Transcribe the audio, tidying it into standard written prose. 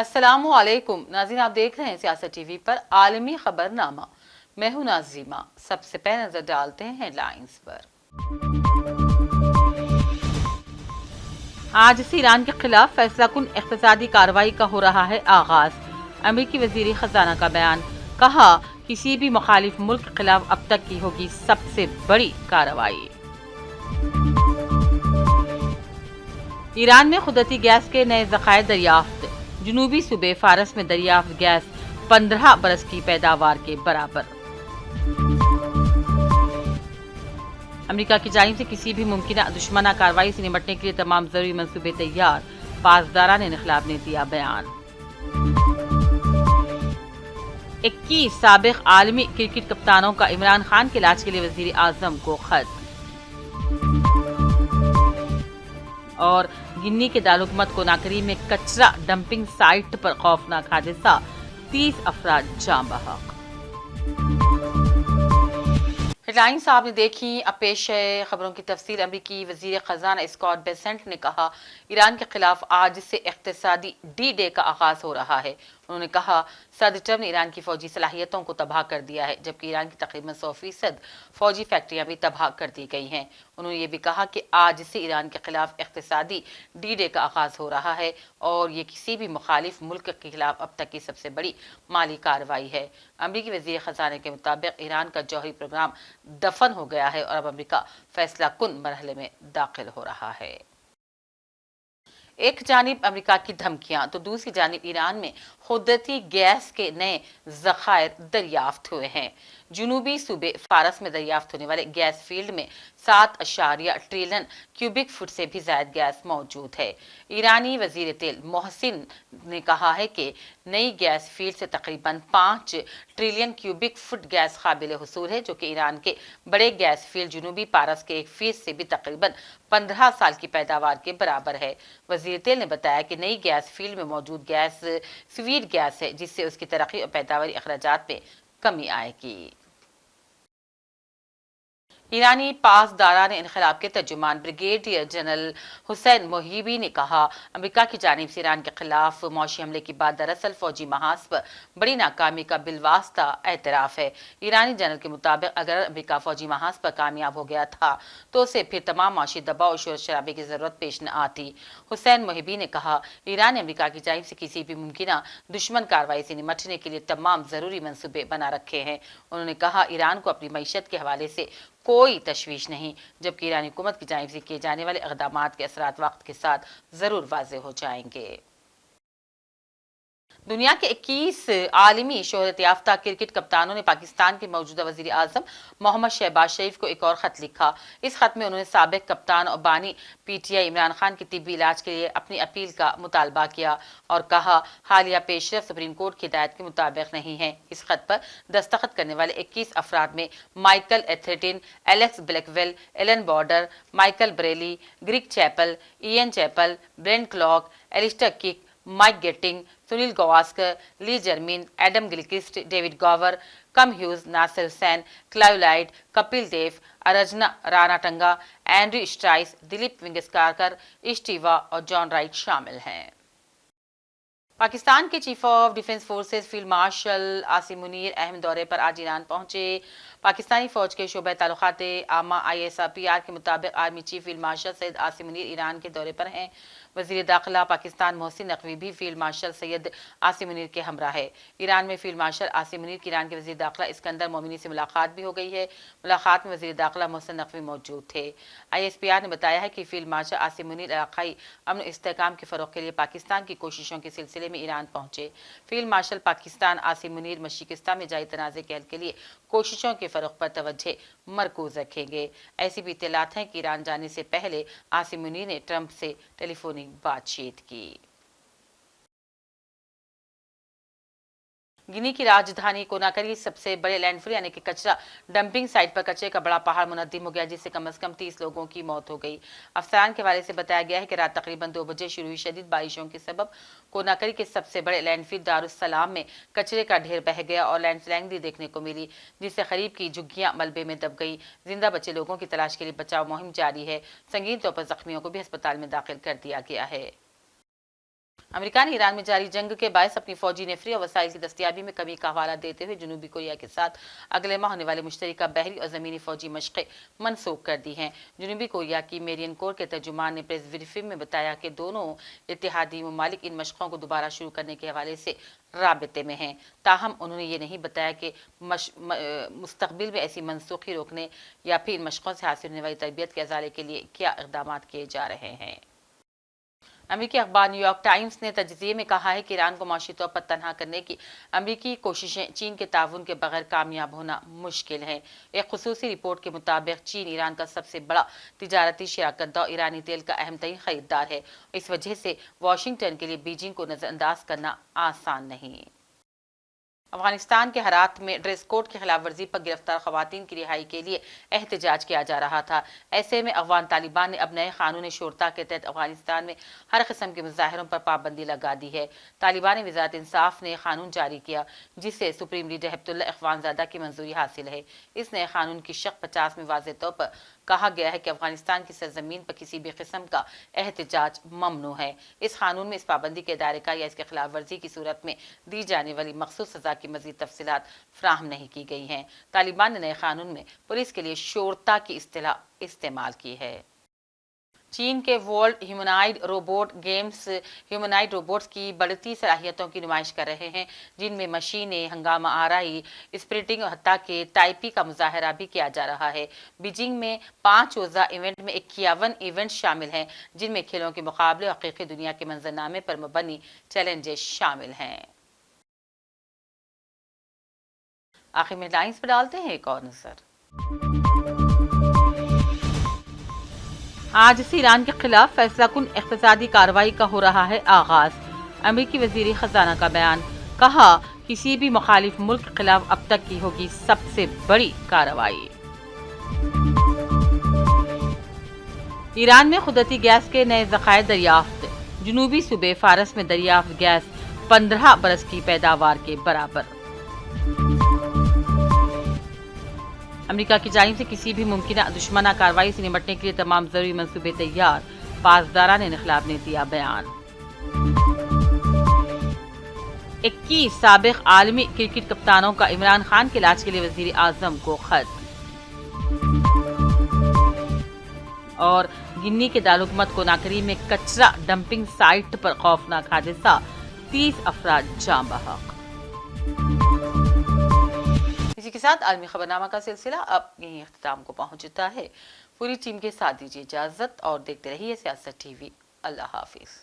अस्सलामु अलैकुम नाज़रीन, आप देख रहे हैं सियासत टीवी पर आलमी खबरनामा। मैं हूं नाज़िमा। सबसे पहले नजर डालते हैं हेडलाइंस पर। आज से ईरान के खिलाफ फैसलाकुन इक़्तिसादी कार्रवाई का हो रहा है आगाज। अमेरिकी वज़ीर खजाना का बयान, कहा किसी भी मुखालिफ मुल्क के खिलाफ अब तक की होगी सबसे बड़ी कार्रवाई। ईरान में खुदरती गैस के नए ज़खायर दरियाफ्त। जनूबी सूबे फारस में दरियाफ्त गैस 15 बरस की पैदावार के बराबर। अमेरिका की जानिब से किसी भी मुमकिन दुश्मना कार्रवाई से निपटने के लिए तमाम जरूरी मंसूबे तैयार। पासदारान इन्क़िलाब ने दिया बयान। 21 साबिक आलमी क्रिकेट कप्तानों का इमरान खान के इलाज के लिए वज़ीर आज़म को खत। और गिनी के दारुकूमत कोनाकरी में कचरा डंपिंग साइट पर खौफनाक हादसा, 30 अफराद जाँ बहक। हेडलाइंस आपने देखी। अब पेश है खबरों की तफसील। अमेरिकी वज़ीर खजाना स्कॉट बेसेंट ने कहा ईरान के खिलाफ आज से इक़्तिसादी डी डे का आगाज हो रहा है। उन्होंने कहा सदर ट्रंप ने ईरान की फौजी सलाहियतों को तबाह कर दिया है, जबकि ईरान की तकरीबन 100% फौजी फैक्ट्रियां भी तबाह कर दी गई हैं। उन्होंने ये भी कहा कि आज से ईरान के खिलाफ इक़्तिसादी डी डे का आगाज हो रहा है और ये किसी भी मुखालिफ मुल्क के खिलाफ अब तक की सबसे बड़ी माली कार्रवाई है। अमेरिकी वज़ीर खजाने के मुताबिक ईरान का जौहरी प्रोग्राम दफन हो गया है और अब अमेरिका फैसला कुन मरहले में दाखिल हो रहा है। एक जानिब अमेरिका की धमकियां तो दूसरी जानिब ईरान में खुदरती गैस के नए ज़खायर दरियाफ्त हुए हैं। जनूबी सूबे फारस में दरियाफ्त होने वाले गैस फील्ड में 7 ट्रिलियन क्यूबिक फुट से भी ज्यादा गैस मौजूद है। ईरानी वजीर तेल मोहसिन ने कहा है कि नई गैस फील्ड से तकरीबन 5 ट्रिलियन क्यूबिक फुट गैस काबिल हुसूल है, जो कि ईरान के बड़े गैस फील्ड जनूबी पारस के 1% से भी तकरीबन 15 साल की पैदावार के बराबर है। वजीर तेल ने बताया कि नई गैस फील्ड में मौजूद गैस स्वीट गैस है, जिससे उसकी तरक्की और पैदावारी अखराजात में कमी आएगी। ईरानी पासदारान इन्क़िलाब के तर्जुमान ब्रिगेडियर जनरल हुसैन मोहिबी ने कहा अमेरिका की जानिब से ईरान के खिलाफ मौशी हमले के बाद दरअसल फौजी महाज पर बड़ी नाकामी का बिलवास्ता एतराफ़ है। ईरानी जनरल के मुताबिक अगर अमेरिका फौजी महाज पर कामयाब हो गया था तो उसे फिर तमाम माशी दबाव और शोर शराबे की जरूरत पेश न आती। हुसैन मोहिबी ने कहा ईरान ने अमेरिका की जानिब से किसी भी मुमकिन दुश्मन कार्रवाई से निपटने के लिए तमाम जरूरी मंसूबे बना रखे हैं। उन्होंने कहा ईरान को अपनी मईशत के हवाले से कोई तशवीश नहीं, जबकि ईरानी हुकूमत की जानिब से किए जाने वाले इक़दामात के असरात वक्त के साथ जरूर वाज़ेह हो जाएंगे। दुनिया के 21 आलमी शोहरत याफ्ता क्रिकेट कप्तानों ने पाकिस्तान के मौजूदा वज़ीर आज़म मोहम्मद शहबाज शरीफ को एक और ख़त लिखा। इस खत में उन्होंने साबिक़ कप्तान और बानी पीटीआई इमरान खान की तिब्बी इलाज के लिए अपनी अपील का मुतालबा किया और कहा हालिया पेशरफ सुप्रीम कोर्ट की हिदायत के मुताबिक नहीं है। इस खत पर दस्तखत करने वाले 21 अफराद में Michael Atherton, Alex Blackwell, Allan Border, Michael Brearley, Greg Chappell, Ian Chappell, Brent Clark, Alastair Cook, Mike Gatting, Sunil Gavaskar, Lee Germon, Adam Gilchrist, David Gower, Kim Hughes, Nasser Hussain, Clive Lloyd, Kapil Dev, Arjuna Ranatunga, Andrew Strauss, Dilip Vengsarkar, Steve Waugh और John Wright शामिल हैं। पाकिस्तान के chief of defence forces field marshal Asim Munir अहम दौरे पर आज Iran पहुंचे। पाकिस्तानी फौज के शोबे ताल्लुकात आमा ISRPR के मुताबिक army chief field marshal Syed Asim Munir Iran के दौरे पर हैं। वजीर दाखिला पाकिस्तान मोहसिन नकवी भी फील्ड मार्शल सैयद आसिम मुनीर के हमरा है। ईरान में फील्ड मार्शल आसिम मुनीर की ईरान के वजीर दाखिला इस्कंदर मोमिनी से मुलाकात भी हो गई है। मुलाकात में वजीर दाखिला मोहसिन नकवी मौजूद थे। ISPR ने बताया है कि फील्ड मार्शल आसिम मुनीर इलाकाई अमन इस्तेहकाम के फरोग के लिए पाकिस्तान की कोशिशों के सिलसिले में ईरान पहुंचे। फील्ड मार्शल पाकिस्तान आसिम मुनीर मशरिकिस्तान में जारी तनाज़े के हल के लिए कोशिशों के फरोग पर तवज्जो मरकूज रखेंगे। ऐसी भी इत्तलात हैं कि ईरान जाने से पहले आसिम मुनीर ने ट्रंप से टेलीफोनिक बातचीत की। गिनी की राजधानी कोनाकरी सबसे बड़े लैंडफिल यानी कि कचरा डंपिंग साइट पर कचरे का बड़ा पहाड़ मुनद्दिम हो गया, जिससे कम से कम 30 लोगों की मौत हो गई। अफसरान के हवाले से बताया गया है कि रात तकरीबन 2 बजे शुरू हुई शदीद बारिशों के सबब कोनाकरी के सबसे बड़े लैंडफिल दारुस्सलाम में कचरे का ढेर बह गया और लैंडस्लाइडिंग भी देखने को मिली, जिससे करीब की झुग्गियां मलबे में दब गई। जिंदा बचे लोगों की तलाश के लिए बचाव मुहिम जारी है। संगीन तौर पर जख्मियों को भी अस्पताल में दाखिल कर दिया गया है। امریکہ نے ایران میں جاری جنگ کے باعث اپنی فوجی نفری اور وسائل کی دستیابی میں کمی کا حوالہ دیتے ہوئے جنوبی کوریا کے ساتھ اگلے ماہ ہونے والے مشترکہ بحری اور زمینی فوجی مشقیں منسوخ کر دی ہیں۔ جنوبی کوریا کی میرین کور کے ترجمان نے پریس بریفنگ میں بتایا کہ دونوں اتحادی ممالک ان مشقوں کو دوبارہ شروع کرنے کے حوالے سے رابطے میں ہیں، تاہم انہوں نے یہ نہیں بتایا کہ مستقبل میں ایسی منسوخی روکنے یا پھر ان مشقوں سے حاصل ہونے والی تربیت کے ازالے کے لیے کیا اقدامات کیے جا رہے ہیں۔ امریکی اخبار نیو یارک ٹائمز نے تجزیے میں کہا ہے کہ ایران کو معاشی طور پر تنہا کرنے کی امریکی کوششیں چین کے تعاون کے بغیر کامیاب ہونا مشکل ہے۔ ایک خصوصی رپورٹ کے مطابق چین ایران کا سب سے بڑا تجارتی شراکت دار ایرانی تیل کا اہم ترین خریدار ہے۔ اس وجہ سے واشنگٹن کے لیے بیجنگ کو نظر انداز کرنا آسان نہیں۔ افغانستان کے ہرات میں ڈریس کوڈ کی خلاف ورزی پر گرفتار خواتین کی رہائی کے لیے احتجاج کیا جا رہا تھا۔ ایسے میں افغان طالبان نے اب نئے قانون شرطہ کے تحت افغانستان میں ہر قسم کے مظاہروں پر پابندی لگا دی ہے۔ طالبان وزارت انصاف نے قانون جاری کیا جسے سپریم لیڈر ہیبت اللہ اخوان زادہ کی منظوری حاصل ہے۔ اس نئے قانون کی شق 50 میں واضح طور پر کہا گیا ہے کہ افغانستان کی سرزمین پر کسی بھی قسم کا احتجاج ممنوع ہے۔ اس قانون میں اس پابندی کے دائرے کا یا اس کے خلاف ورزی کی صورت میں دی جانے والی مخصوص سزا کی مزید تفصیلات فراہم نہیں کی گئی ہیں۔ طالبان نے نئے قانون میں پولیس کے لیے شرطہ کی اصطلاح استعمال کی ہے۔ چین کے ورلڈ ہیومنائڈ روبوٹ گیمز ہیومنائڈ روبوٹس کی بڑھتی صلاحیتوں کی نمائش کر رہے ہیں، جن میں مشینیں، ہنگامہ آرائی، اسپرنٹنگ اور حتیٰ کہ ٹائپی کا مظاہرہ بھی کیا جا رہا ہے۔ بیجنگ میں 5 روزہ ایونٹ میں 51 ایونٹ شامل ہیں، جن میں کھیلوں کے مقابلے اور حقیقی دنیا کے منظرنامے پر مبنی چیلنجز شامل ہیں۔ آخر میں لائنز پر ڈالتے ہیں ایک اور نظر۔ آج سے ایران کے خلاف فیصلہ کن اقتصادی کارروائی کا ہو رہا ہے آغاز۔ امریکی وزیر خزانہ کا بیان، کہا کسی بھی مخالف ملک کے خلاف اب تک کی ہوگی سب سے بڑی کارروائی۔ ایران میں قدرتی گیس کے نئے ذخائر دریافت، جنوبی صوبے فارس میں دریافت گیس 15 برس کی پیداوار کے برابر۔ امریکہ کی جانب سے کسی بھی ممکنہ دشمنہ کارروائی سے نمٹنے کے لیے تمام ضروری منصوبے تیار، پاسداران انقلاب نے دیا بیان۔ 21 سابق عالمی کرکٹ کپتانوں کا عمران خان کے علاج کے لیے وزیر اعظم کو خط۔ اور گنی کے دارالحکومت کناکری میں کچرا ڈمپنگ سائٹ پر خوفناک حادثہ، 30 افراد جاں بحق۔ اسی کے ساتھ عالمی خبرنامہ کا سلسلہ اب یہیں اختتام کو پہنچتا ہے۔ پوری ٹیم کے ساتھ دیجیے اجازت اور دیکھتے رہیے سیاست ٹی وی۔ اللہ حافظ۔